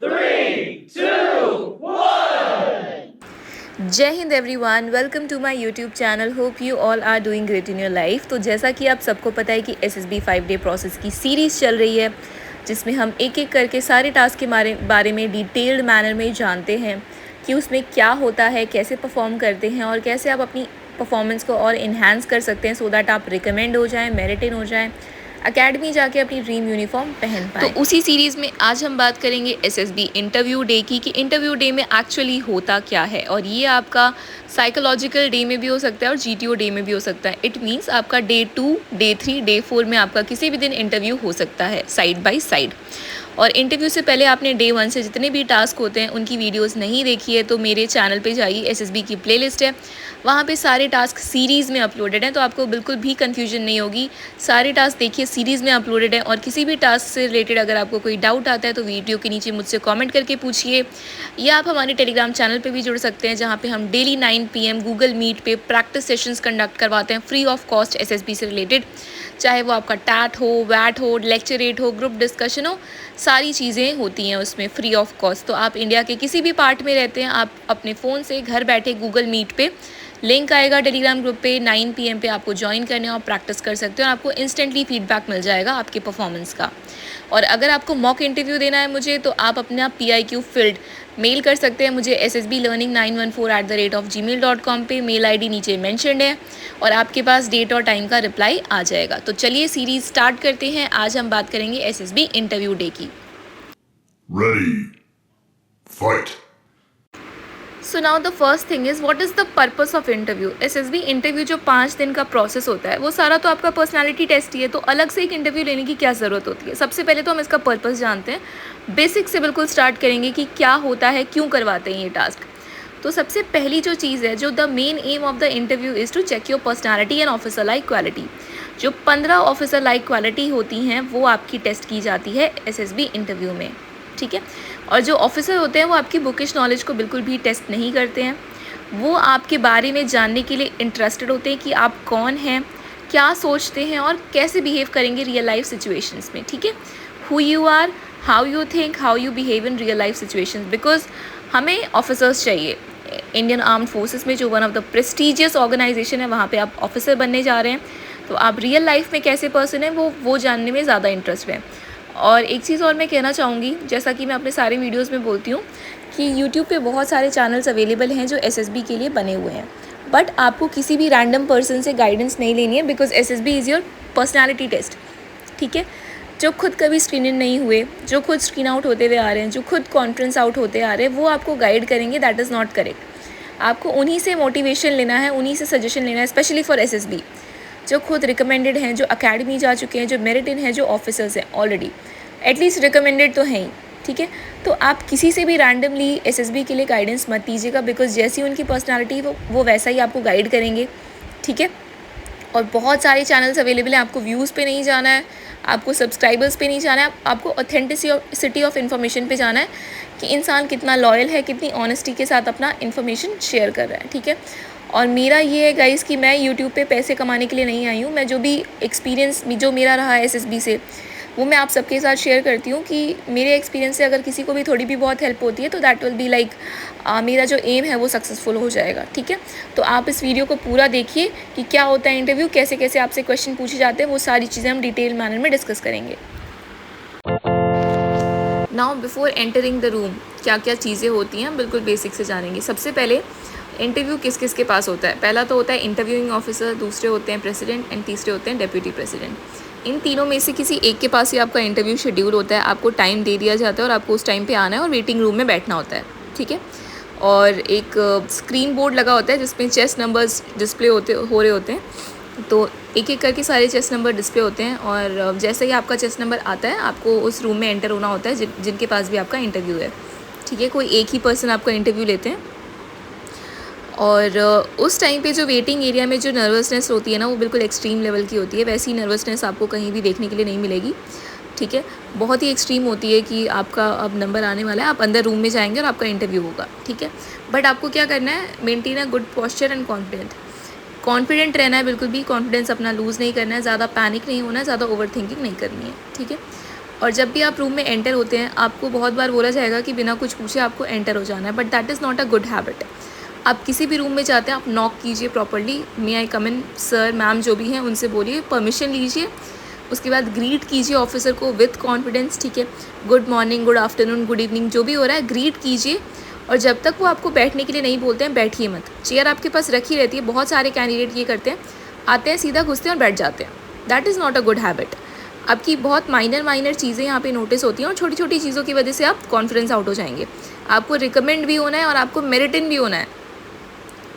3, 2, 1. जय हिंद everyone, welcome to my YouTube channel. Hope you all are doing great in your life. तो जैसा कि आप सबको पता है कि SSB 5 डे प्रोसेस की सीरीज़ चल रही है, जिसमें हम एक एक करके सारे टास्क के बारे में डिटेल्ड मैनर में जानते हैं कि उसमें क्या होता है, कैसे परफॉर्म करते हैं और कैसे आप अपनी परफॉर्मेंस को और इन्हांस कर सकते हैं सो दैट आप रिकमेंड हो जाएं, मेरिट इन हो जाएं, अकेडमी जाके अपनी ड्रीम यूनिफॉर्म पहन पाएँ। तो उसी सीरीज़ में आज हम बात करेंगे SSB इंटरव्यू डे की कि इंटरव्यू डे में एक्चुअली होता क्या है। और ये आपका साइकोलॉजिकल डे में भी हो सकता है और GTO डे में भी हो सकता है। इट मीन्स आपका डे 2, डे 3, डे 4 में आपका किसी भी दिन इंटरव्यू हो सकता है साइड बाय साइड। और इंटरव्यू से पहले आपने डे 1 से जितने भी टास्क होते हैं उनकी वीडियोस नहीं देखी है तो मेरे चैनल पे जाइए, SSB की प्लेलिस्ट है, वहाँ पे सारे टास्क सीरीज़ में अपलोडेड हैं, तो आपको बिल्कुल भी कन्फ्यूजन नहीं होगी। सारे टास्क देखिए, सीरीज़ में अपलोडेड हैं। और किसी भी टास्क से रिलेटेड अगर आपको कोई डाउट आता है तो वीडियो के नीचे मुझसे कमेंट करके पूछिए, या आप हमारे टेलीग्राम चैनल पे भी जुड़ सकते हैं, जहाँ पे हम डेली 9 PM गूगल मीट पे प्रैक्टिस सेशंस कंडक्ट करवाते हैं फ्री ऑफ कॉस्ट SSB से रिलेटेड। चाहे वो आपका टैट हो, वैट हो, लेक्चरेट हो, ग्रुप डिस्कशन हो, सारी चीज़ें होती हैं उसमें फ्री ऑफ कॉस्ट। तो आप इंडिया के किसी भी पार्ट में रहते हैं, आप अपने फ़ोन से घर बैठे गूगल मीट पे लिंक आएगा टेलीग्राम ग्रुप पे, 9 PM पे आपको ज्वाइन करने और प्रैक्टिस कर सकते हो और आपको इंस्टेंटली फीडबैक मिल जाएगा आपके परफॉर्मेंस का। और अगर आपको मॉक इंटरव्यू देना है मुझे, तो आप अपना PIQ फील्ड मेल कर सकते हैं मुझे ssblearning914@gmail.com पे। मेल ID नीचे मेंशन्ड है और आपके पास डेट और टाइम का रिप्लाई आ जाएगा। तो चलिए सीरीज स्टार्ट करते हैं। आज हम बात करेंगे SSB इंटरव्यू डे की। Ready. Fight. So now the first thing is, what is the purpose of interview. SSB interview जो 5 दिन का प्रोसेस होता है वो सारा तो आपका पर्सनालिटी टेस्ट ही है, तो अलग से एक इंटरव्यू लेने की क्या ज़रूरत होती है। सबसे पहले तो हम इसका पर्पस जानते हैं, बेसिक से बिल्कुल स्टार्ट करेंगे कि क्या होता है, क्यों करवाते हैं ये टास्क। तो सबसे पहली जो चीज़ है, जो the main aim of the interview is to check your personality and officer like quality. जो 15 ऑफिसर लाइक क्वालिटी होती हैं वो आपकी टेस्ट की जाती है SSB इंटरव्यू में, ठीक है। और जो ऑफिसर होते हैं वो आपकी बुकिश नॉलेज को बिल्कुल भी टेस्ट नहीं करते हैं, वो आपके बारे में जानने के लिए इंटरेस्टेड होते हैं कि आप कौन हैं, क्या सोचते हैं और कैसे बिहेव करेंगे रियल लाइफ सिचुएशंस में, ठीक है। Who you are, how you think, how you behave in real life situations. Because हमें ऑफिसर्स चाहिए। इंडियन आर्म्ड फोर्सेस में जो one of the prestigious organisation है, वहाँ पे आप ऑफिसर बनने जा रहे हैं, तो आप रियल लाइफ में कैसे पर्सन हैं वो जानने में ज़्यादा इंटरेस्ट है। और एक चीज़ और मैं कहना चाहूँगी, जैसा कि मैं अपने सारे वीडियोस में बोलती हूँ कि यूट्यूब पे बहुत सारे चैनल्स अवेलेबल हैं जो SSB के लिए बने हुए हैं, बट आपको किसी भी रैंडम पर्सन से गाइडेंस नहीं लेनी है, because SSB is your personality test, ठीक है। जो खुद कभी स्क्रीन इन नहीं हुए, जो खुद स्क्रीन आउट होते हुए आ रहे हैं, जो खुद कॉन्फ्रेंस आउट होते आ रहे हैं, वो आपको गाइड करेंगे, दैट इज़ नॉट करेक्ट। आपको उन्हीं से मोटिवेशन लेना है, उन्हीं से सजेशन लेना है, स्पेशली फॉर SSB। जो खुद रिकमेंडेड हैं, जो अकेडमी जा चुके हैं, जो मेरिट इन है, जो ऑफिसर्स हैं ऑलरेडी, एटलीस्ट रिकमेंडेड तो हैं ही, ठीक है। तो आप किसी से भी रैंडमली SSB के लिए गाइडेंस मत दीजिएगा, बिकॉज जैसी उनकी पर्सनालिटी वो वैसा ही आपको गाइड करेंगे, ठीक है। और बहुत सारे चैनल्स अवेलेबल हैं, आपको व्यूज़ पे नहीं जाना है, आपको सब्सक्राइबर्स पे नहीं जाना है, आपको ऑथेंटिसिटी ऑफ इन्फॉर्मेशन पे जाना है कि इंसान कितना लॉयल है, कितनी ऑनेस्टी के साथ अपना इन्फॉर्मेशन शेयर कर रहा है, ठीक है। और मेरा ये है गाइस कि मैं यूट्यूब पे पैसे कमाने के लिए नहीं आई हूँ। मैं जो भी एक्सपीरियंस जो मेरा रहा है SSB से, वो मैं आप सबके साथ शेयर करती हूँ कि मेरे एक्सपीरियंस से अगर किसी को भी थोड़ी भी बहुत हेल्प होती है तो दैट विल बी लाइक मेरा जो एम है वो सक्सेसफुल हो जाएगा, ठीक है। तो आप इस वीडियो को पूरा देखिए कि क्या होता है इंटरव्यू, कैसे कैसे आपसे क्वेश्चन पूछे जाते हैं, वो सारी चीज़ें हम डिटेल मैनर में डिस्कस करेंगे। Now before entering the room क्या क्या चीज़ें होती हैं हम बिल्कुल बेसिक से जानेंगे। सबसे पहले इंटरव्यू किस किस के पास होता है। पहला तो होता है इंटरव्यूइंग ऑफिसर, दूसरे होते हैं प्रेसिडेंट एंड तीसरे होते हैं डेप्यूटी प्रेसिडेंट। इन तीनों में से किसी एक के पास ही आपका इंटरव्यू शेड्यूल होता है, आपको टाइम दे दिया जाता है और आपको उस टाइम पे आना है और वेटिंग रूम में बैठना होता है, ठीक है। और एक स्क्रीन बोर्ड लगा होता है जिसमें चेस्ट नंबर्स डिस्प्ले हो रहे होते हैं, तो एक एक करके सारे चेस्ट नंबर डिस्प्ले होते हैं। और जैसे ही आपका चेस्ट नंबर आता है आपको उस रूम में एंटर होना होता है जिनके पास भी आपका इंटरव्यू है, ठीक है। कोई एक ही पर्सन आपका इंटरव्यू लेते हैं। और उस टाइम पे जो वेटिंग एरिया में जो नर्वसनेस होती है ना, वो बिल्कुल एक्सट्रीम लेवल की होती है। वैसी नर्वसनेस आपको कहीं भी देखने के लिए नहीं मिलेगी, ठीक है। बहुत ही एक्सट्रीम होती है कि आपका अब नंबर आने वाला है, आप अंदर रूम में जाएंगे और आपका इंटरव्यू होगा, ठीक है। बट आपको क्या करना है, maintain a good posture and confident रहना है, बिल्कुल भी कॉन्फिडेंस अपना लूज़ नहीं करना है, ज़्यादा पैनिक नहीं होना है, ज़्यादा ओवर थिंकिंग नहीं करनी है, ठीक है। और जब भी आप रूम में एंटर होते हैं आपको बहुत बार बोला जाएगा कि बिना कुछ पूछे आपको एंटर हो जाना है, but that is not a good habit. आप किसी भी रूम में जाते हैं आप नॉक कीजिए प्रॉपर्ली, मे आई कम इन, सर मैम जो भी हैं उनसे बोलिए, परमिशन लीजिए। उसके बाद ग्रीट कीजिए ऑफिसर को विथ कॉन्फिडेंस, ठीक है, good morning, good afternoon, good evening, जो भी हो रहा है ग्रीट कीजिए। और जब तक वो आपको बैठने के लिए नहीं बोलते हैं बैठिए मत, चेयर आपके पास रखी रहती है। बहुत सारे कैंडिडेट ये करते हैं, आते हैं सीधा घुसते हैं और बैठ जाते हैं। That is not a good habit. आपकी बहुत माइनर चीज़ें यहाँ पे नोटिस होती हैं और छोटी छोटी चीज़ों की वजह से आप कॉन्फिडेंस आउट हो जाएंगे। आपको रिकमेंड भी होना है और आपको मेरिट इन भी होना है,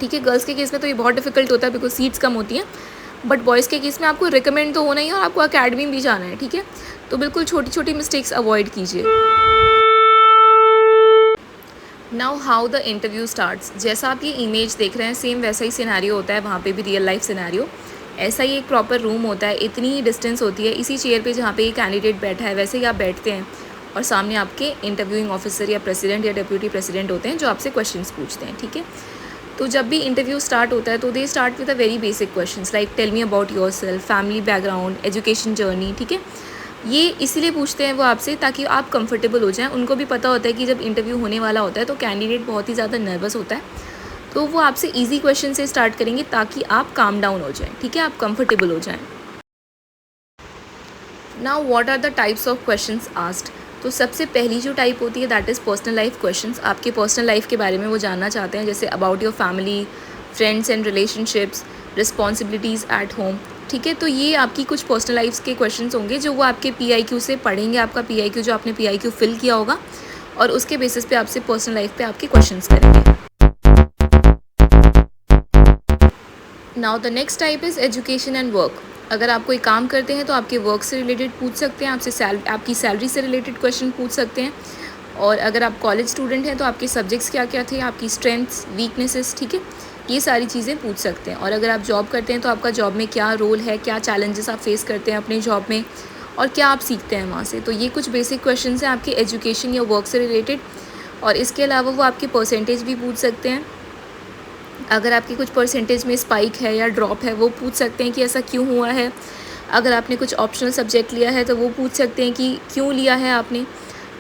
ठीक है। गर्ल्स के केस में तो ये बहुत डिफिकल्ट होता है बिकॉज सीट्स कम होती हैं, बट बॉयज़ के केस में आपको रिकमेंड तो होना ही है और आपको अकेडमी भी जाना है, ठीक है। तो बिल्कुल छोटी छोटी मिस्टेक्स अवॉइड कीजिए। Now how the interview starts. जैसा आप ये इमेज देख रहे हैं सेम वैसा ही सिनेरियो होता है, वहाँ पे भी रियल लाइफ सिनेरियो ऐसा ही एक प्रॉपर रूम होता है, इतनी ही डिस्टेंस होती है। इसी चेयर पे जहाँ पे ये कैंडिडेट बैठा है वैसे ही आप बैठते हैं और सामने आपके इंटरव्यूइंग ऑफिसर या प्रेसिडेंट या डिप्यूटी प्रेसिडेंट होते हैं जो आपसे क्वेश्चंस पूछते हैं, ठीक है। तो जब भी इंटरव्यू स्टार्ट होता है तो they start with a very basic questions like tell me about yourself, family background, education journey, ठीक है। ये इसीलिए पूछते हैं वो आपसे ताकि आप कंफर्टेबल हो जाएं। उनको भी पता होता है कि जब इंटरव्यू होने वाला होता है तो कैंडिडेट बहुत ही ज़्यादा नर्वस होता है, तो वो आपसे इजी क्वेश्चन से स्टार्ट करेंगे ताकि आप काम डाउन हो जाएं, ठीक है, आप कंफर्टेबल हो जाएं। Now what are the types of questions asked. तो सबसे पहली जो टाइप होती है that is personal life questions. आपके पर्सनल लाइफ के बारे में वो जानना चाहते हैं, जैसे about your family, friends and relationships, responsibilities at home, ठीक है। तो ये आपकी कुछ पर्सनल लाइफ के क्वेश्चंस होंगे जो वो आपके PIQ से पढ़ेंगे, आपका PIQ जो आपने PIQ फिल किया होगा, और उसके बेसिस पे आपसे पर्सनल लाइफ पे आपके क्वेश्चंस करेंगे। Now the next type is education and work. अगर आप कोई काम करते हैं तो आपके वर्क से रिलेटेड पूछ सकते हैं, आपसे आपकी सैलरी से रिलेटेड क्वेश्चन पूछ सकते हैं। और अगर आप कॉलेज स्टूडेंट हैं तो आपके सब्जेक्ट्स क्या क्या थे, आपकी स्ट्रेंथ्स, वीकनेसेस, ठीक है, ये सारी चीज़ें पूछ सकते हैं। और अगर आप जॉब करते हैं तो आपका जॉब में क्या रोल है, क्या चैलेंजेस आप फेस करते हैं अपने जॉब में, और क्या आप सीखते हैं वहाँ से। तो ये कुछ बेसिक क्वेश्चन हैं आपके एजुकेशन या वर्क से रिलेटेड। और इसके अलावा वो आपके परसेंटेज भी पूछ सकते हैं। अगर आपकी कुछ परसेंटेज में स्पाइक है या ड्रॉप है वो पूछ सकते हैं कि ऐसा क्यों हुआ है। अगर आपने कुछ ऑप्शनल सब्जेक्ट लिया है तो वो पूछ सकते हैं कि क्यों लिया है आपने,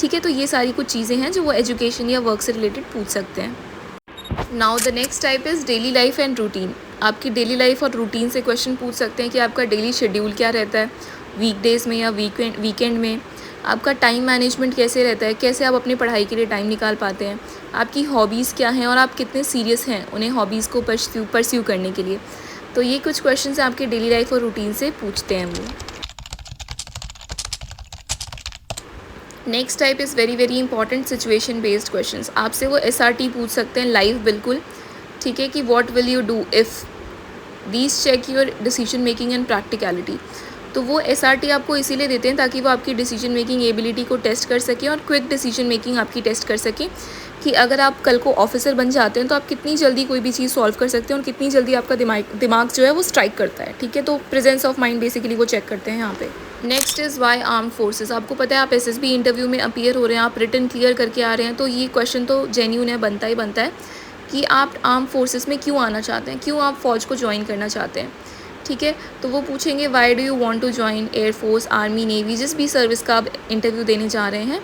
ठीक है। तो ये सारी कुछ चीज़ें हैं जो वो एजुकेशन या वर्क से रिलेटेड पूछ सकते हैं। Now the next type is daily life and routine. आपकी डेली लाइफ और रूटीन से क्वेश्चन पूछ सकते हैं कि आपका डेली शेड्यूल क्या रहता है, वीकडेज़ में या वीकेंड में, आपका टाइम मैनेजमेंट कैसे रहता है, कैसे आप अपनी पढ़ाई के लिए टाइम निकाल पाते हैं, आपकी हॉबीज़ क्या हैं और आप कितने सीरियस हैं उन्हें हॉबीज़ को परस्यू करने के लिए। तो ये कुछ क्वेश्चंस आपके डेली लाइफ और रूटीन से पूछते हैं वो। Next type is very important situation based questions. आपसे वो SRT पूछ सकते हैं लाइव बिल्कुल, ठीक है, कि what will you do if, these check your decision making and practicality. तो वो SRT आपको इसीलिए देते हैं ताकि वो आपकी डिसीजन मेकिंग एबिलिटी को टेस्ट कर सकें और क्विक डिसीजन मेकिंग आपकी टेस्ट कर सकें कि अगर आप कल को ऑफिसर बन जाते हैं तो आप कितनी जल्दी कोई भी चीज़ सॉल्व कर सकते हैं और कितनी जल्दी आपका दिमाग जो है वो स्ट्राइक करता है, ठीक है। तो प्रेजेंस ऑफ माइंड बेसिकली वो चेक करते हैं यहाँ पे। Next is why arm forces. आपको पता है आप SSB इंटरव्यू में अपीयर हो रहे हैं, आप रिटन क्लियर करके आ रहे हैं, तो ये क्वेश्चन तो जेन्यून है, बनता ही बनता है कि आप आर्म फोर्सेस में क्यों आना चाहते हैं, क्यों आप फ़ौज को ज्वाइन करना चाहते हैं, ठीक है। तो वो पूछेंगे why do you want to join air force, army, navy, जिस भी सर्विस का आप इंटरव्यू देने जा रहे हैं,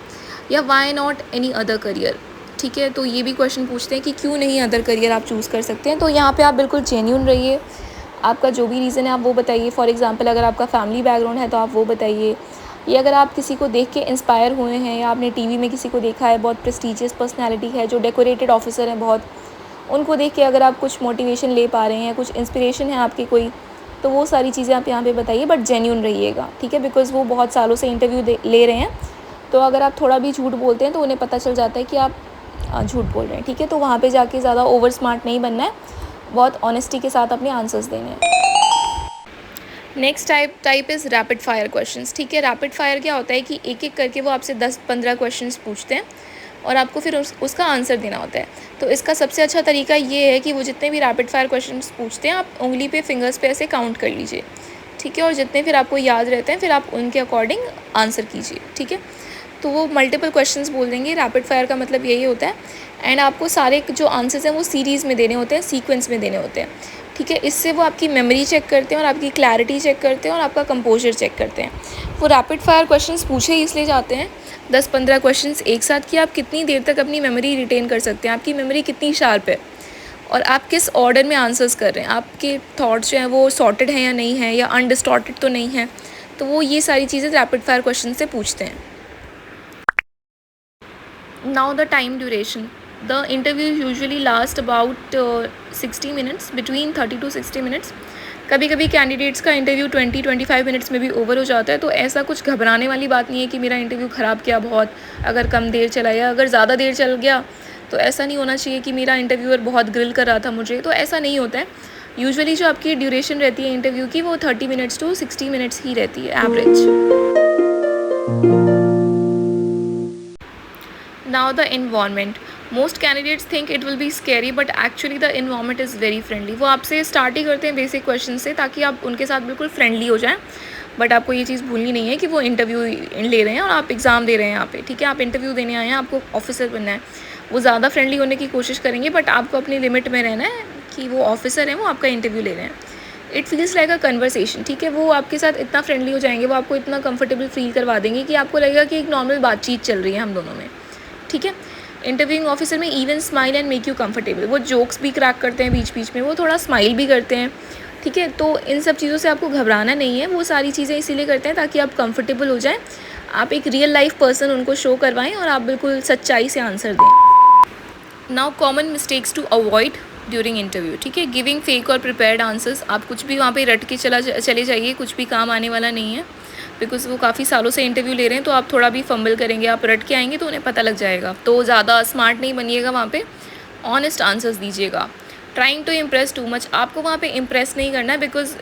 या why not any other career, ठीक है। तो ये भी क्वेश्चन पूछते हैं कि क्यों नहीं अदर करियर आप चूज़ कर सकते हैं। तो यहाँ पे आप बिल्कुल जेन्यून रहिए, आपका जो भी रीज़न है आप वो बताइए। फॉर एग्जांपल अगर आपका फैमिली बैकग्राउंड है तो आप वो बताइए, या अगर आप किसी को देख के इंस्पायर हुए हैं या आपने TV में किसी को देखा है, बहुत प्रेस्टीजियस पर्सनैलिटी है, जो डेकोरेटेड ऑफिसर हैं बहुत, उनको देख के अगर आप कुछ मोटिवेशन ले पा रहे हैं, कुछ इंस्पिरेशन है आपकी कोई, तो वो सारी चीज़ें आप यहाँ पे बताइए, बट जेन्यून रहिएगा, ठीक है, बिकॉज़ वो बहुत सालों से इंटरव्यू ले रहे हैं। तो अगर आप थोड़ा भी झूठ बोलते हैं तो उन्हें पता चल जाता है कि आप झूठ बोल रहे हैं, ठीक है। तो वहाँ पे जाके ज़्यादा ओवर स्मार्ट नहीं बनना है, बहुत ऑनेस्टी के साथ अपने आंसर्स देने हैं। Next type is rapid fire questions, ठीक है। रैपिड फायर क्या होता है कि एक एक करके वो आपसे 10-15 क्वेश्चंस पूछते हैं और आपको फिर उसका आंसर देना होता है। तो इसका सबसे अच्छा तरीका ये है कि वो जितने भी रैपिड फायर क्वेश्चंस पूछते हैं आप उंगली पे, फिंगर्स पे ऐसे काउंट कर लीजिए, ठीक है, और जितने फिर आपको याद रहते हैं फिर आप उनके अकॉर्डिंग आंसर कीजिए, ठीक है। तो वो मल्टीपल क्वेश्चंस बोल देंगे। रैपिड फायर का मतलब यही होता है। एंड आपको सारे जो आंसर्स हैं वो सीरीज़ में देने होते हैं, सीक्वेंस में देने होते हैं। ठीक है। इससे वो आपकी मेमोरी चेक करते हैं और आपकी क्लैरिटी चेक करते हैं और आपका कंपोजर चेक करते हैं। वो रैपिड फायर क्वेश्चंस पूछे ही इसलिए जाते हैं 10-15 क्वेश्चंस एक साथ कि आप कितनी देर तक अपनी मेमोरी रिटेन कर सकते हैं, आपकी मेमोरी कितनी शार्प है और आप किस ऑर्डर में आंसर्स कर रहे हैं, आपके थॉट्स जो हैं वो सॉर्टेड हैं या नहीं हैं या अनडिस्टॉर्टेड तो नहीं है। तो वो ये सारी चीज़ें रैपिड फायर क्वेश्चन से पूछते हैं। Now the time duration, the interview usually last about 60 minutes, between 30 to 60 minutes. कभी कभी कैंडिडेट्स का इंटरव्यू 20-25 मिनट्स में भी ओवर हो जाता है। तो ऐसा कुछ घबराने वाली बात नहीं है कि मेरा इंटरव्यू ख़राब गया बहुत, अगर कम देर चला या अगर ज़्यादा देर चल गया तो ऐसा नहीं होना चाहिए कि मेरा इंटरव्यूअर बहुत ग्रिल कर रहा था मुझे। तो ऐसा नहीं होता है। यूजुअली जो आपकी ड्यूरेशन रहती है इंटरव्यू की वो 30 मिनट्स to 60 मिनट्स ही रहती है average. Now the environment, most candidates think it will be scary but actually the environment is very friendly. वो आपसे स्टार्ट ही करते हैं बेसिक क्वेश्चन से ताकि आप उनके साथ बिल्कुल फ्रेंडली हो जाएं। बट आपको ये चीज़ भूलनी नहीं है कि वो इंटरव्यू ले रहे हैं और आप एग्ज़ाम दे रहे हैं यहाँ पे, ठीक है। आप इंटरव्यू देने आए हैं, आपको ऑफिसर बनना है। वो ज़्यादा फ्रेंडली होने की कोशिश करेंगे बट आपको अपनी लिमिट में रहना है कि वो ऑफिसर हैं, वो आपका इंटरव्यू ले रहे हैं। It feels like a conversation, ठीक है। वो आपके साथ इतना फ्रेंडली हो जाएंगे, वो आपको इतना कंफर्टेबल फील करवा देंगे कि आपको लगेगा कि एक नॉर्मल बातचीत चल रही है हम दोनों में, ठीक है। इंटरव्यूइंग ऑफिसर में even smile and make you comfortable, वो जोक्स भी क्रैक करते हैं बीच बीच में, वो थोड़ा स्माइल भी करते हैं, ठीक है। तो इन सब चीज़ों से आपको घबराना नहीं है। वो सारी चीज़ें इसीलिए करते हैं ताकि आप कंफर्टेबल हो जाएं, आप एक रियल लाइफ पर्सन उनको शो करवाएं और आप बिल्कुल सच्चाई से आंसर दें। Now common mistakes to avoid during interview, ठीक है। गिविंग फेक और प्रिपेयर्ड आंसर्स, आप कुछ भी वहाँ पे रट के चले जाइए, कुछ भी काम आने वाला नहीं है। बिकॉज वो काफ़ी सालों से इंटरव्यू ले रहे हैं तो आप थोड़ा भी फंबल करेंगे, आप रट के आएंगे तो उन्हें पता लग जाएगा। तो ज़्यादा स्मार्ट नहीं बनिएगा वहाँ पे, ऑनेस्ट आंसर्स दीजिएगा। Trying to impress too much, आपको वहाँ पे इम्प्रेस नहीं करना है। बिकॉज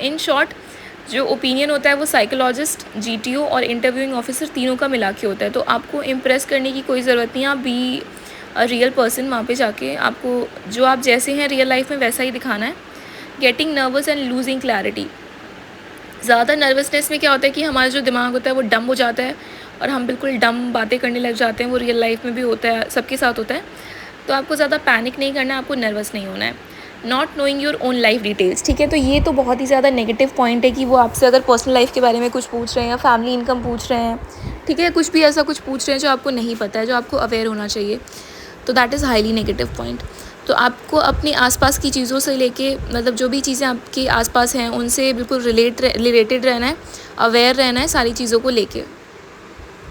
इन शॉर्ट जो ओपिनियन होता है वो साइकोलॉजिस्ट, GTO और इंटरव्यूइंग ऑफिसर तीनों का मिला के होता है। तो आपको इम्प्रेस करने की कोई ज़रूरत नहीं है। आप बी अ रियल पर्सन, वहाँ पे जाके आपको जो आप जैसे हैं रियल लाइफ में वैसा ही दिखाना है। Getting nervous and losing clarity, ज़्यादा नर्वसनेस में क्या होता है कि हमारा जो दिमाग होता है वो डम हो जाता है और हम बिल्कुल डम बातें करने लग जाते हैं। वो रियल लाइफ में भी होता है, सबके साथ होता है। तो आपको ज़्यादा पैनिक नहीं करना है, आपको नर्वस नहीं होना है। Not knowing your own life details, ठीक है। तो ये तो बहुत ही ज़्यादा नेगेटिव पॉइंट है कि वो आपसे अगर पर्सनल लाइफ के बारे में कुछ पूछ रहे हैं या फैमिली इनकम पूछ रहे हैं, ठीक है, कुछ भी ऐसा कुछ पूछ रहे हैं जो आपको नहीं पता है, जो आपको अवेयर होना चाहिए। तो that is highly negative point. तो आपको अपने आसपास की चीज़ों से लेके, मतलब जो भी चीज़ें आपके आसपास हैं उनसे बिल्कुल रिलेटेड रहना है, अवेयर रहना है सारी चीज़ों को लेके।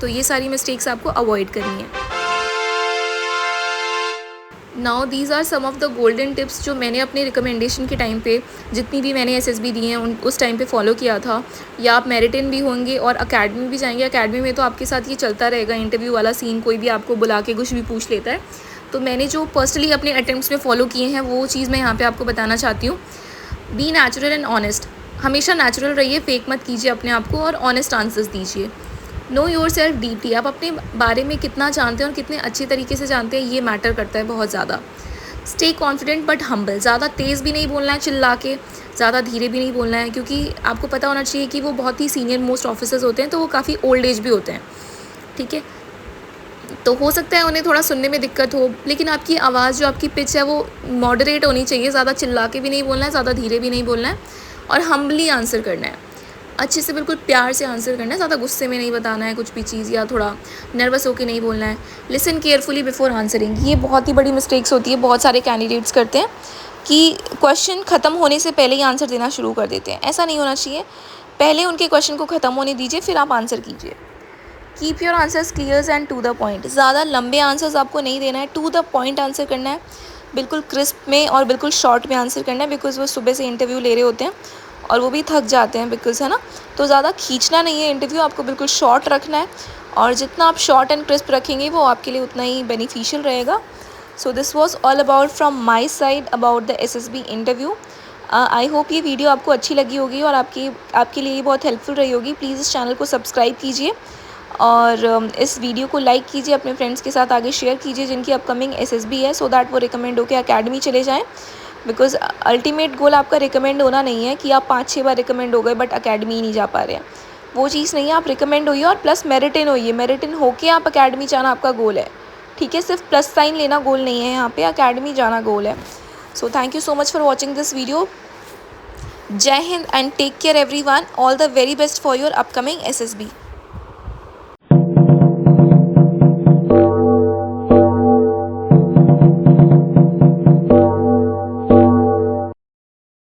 तो ये सारी मिस्टेक्स आपको अवॉइड करनी है। Now these are some of the golden tips जो मैंने अपने रिकमेंडेशन के टाइम पे, जितनी भी मैंने SSB दी हैं उस टाइम पे फॉलो किया था। या आप मेरिटिन भी होंगे और अकेडमी भी जाएंगे। अकेडमी में तो आपके साथ ये चलता रहेगा, इंटरव्यू वाला सीन, कोई भी आपको बुला के कुछ भी पूछ लेता है। तो मैंने जो पर्सनली अपने अटेम्प्ट्स में फ़ॉलो किए हैं वो चीज़ मैं यहाँ पे आपको बताना चाहती हूँ। बी नेचुरल एंड ऑनेस्ट, हमेशा नेचुरल रहिए, फेक मत कीजिए अपने आप को और ऑनेस्ट आंसर्स दीजिए। नो योर सेल्फ डीपली, आप अपने बारे में कितना जानते हैं और कितने अच्छी तरीके से जानते हैं ये मैटर करता है बहुत ज़्यादा। स्टे कॉन्फिडेंट बट हम्बल, ज़्यादा तेज़ भी नहीं बोलना है चिल्ला के, ज़्यादा धीरे भी नहीं बोलना है, क्योंकि आपको पता होना चाहिए कि वो बहुत ही सीनियर मोस्ट ऑफिसर्स होते हैं तो वो काफ़ी ओल्ड एज भी होते हैं, ठीक है। तो हो सकता है उन्हें थोड़ा सुनने में दिक्कत हो, लेकिन आपकी आवाज़ जो आपकी पिच है वो मॉडरेट होनी चाहिए। ज़्यादा चिल्ला के भी नहीं बोलना है, ज़्यादा धीरे भी नहीं बोलना है और हम्बली आंसर करना है, अच्छे से बिल्कुल प्यार से आंसर करना है। ज़्यादा गुस्से में नहीं बताना है कुछ भी चीज़ या थोड़ा नर्वस होकर नहीं बोलना है। लिसन केयरफुली बिफोर आंसरिंग, ये बहुत ही बड़ी मिस्टेक्स होती है, बहुत सारे कैंडिडेट्स करते हैं कि क्वेश्चन ख़त्म होने से पहले ही आंसर देना शुरू कर देते हैं। ऐसा नहीं होना चाहिए, पहले उनके क्वेश्चन को ख़त्म होने दीजिए फिर आप आंसर कीजिए। Keep your answers clear and to the point, ज़्यादा लंबे आंसर्स आपको नहीं देना है, टू द पॉइंट आंसर करना है, बिल्कुल क्रिस्प में और बिल्कुल शॉर्ट में आंसर करना है। बिकॉज वो सुबह से इंटरव्यू ले रहे होते हैं और वो भी थक जाते हैं बिकॉज, है ना। तो ज़्यादा खींचना नहीं है इंटरव्यू, आपको बिल्कुल शॉर्ट रखना है और जितना आप शॉर्ट एंड क्रिस्प रखेंगे वो आपके लिए उतना ही बेनिफिशियल रहेगा। So this was all about from my side about the SSB interview. I hope ये वीडियो आपको अच्छी लगी होगी और आपके लिए बहुत हेल्पफुल रही होगी। प्लीज़ इस चैनल को सब्सक्राइब कीजिए और इस वीडियो को लाइक कीजिए, अपने फ्रेंड्स के साथ आगे शेयर कीजिए जिनकी अपकमिंग SSB है, सो दैट वो रिकमेंड होकर अकेडमी चले जाएं। बिकॉज अल्टीमेट गोल आपका रिकमेंड होना नहीं है कि आप 5-6 बार रिकमेंड हो गए बट अकेडमी ही नहीं जा पा रहे हैं, वो चीज़ नहीं है। आप रिकमेंड होइए और प्लस मेरिटिन होइए, मेरिटिन होके आप अकेडमी जाना आपका गोल है, ठीक है। सिर्फ प्लस साइन लेना गोल नहीं है, यहाँ पे अकेडमी जाना गोल है। So thank you so much for watching this video. Jai Hind and take care everyone. All the very best for your upcoming SSB.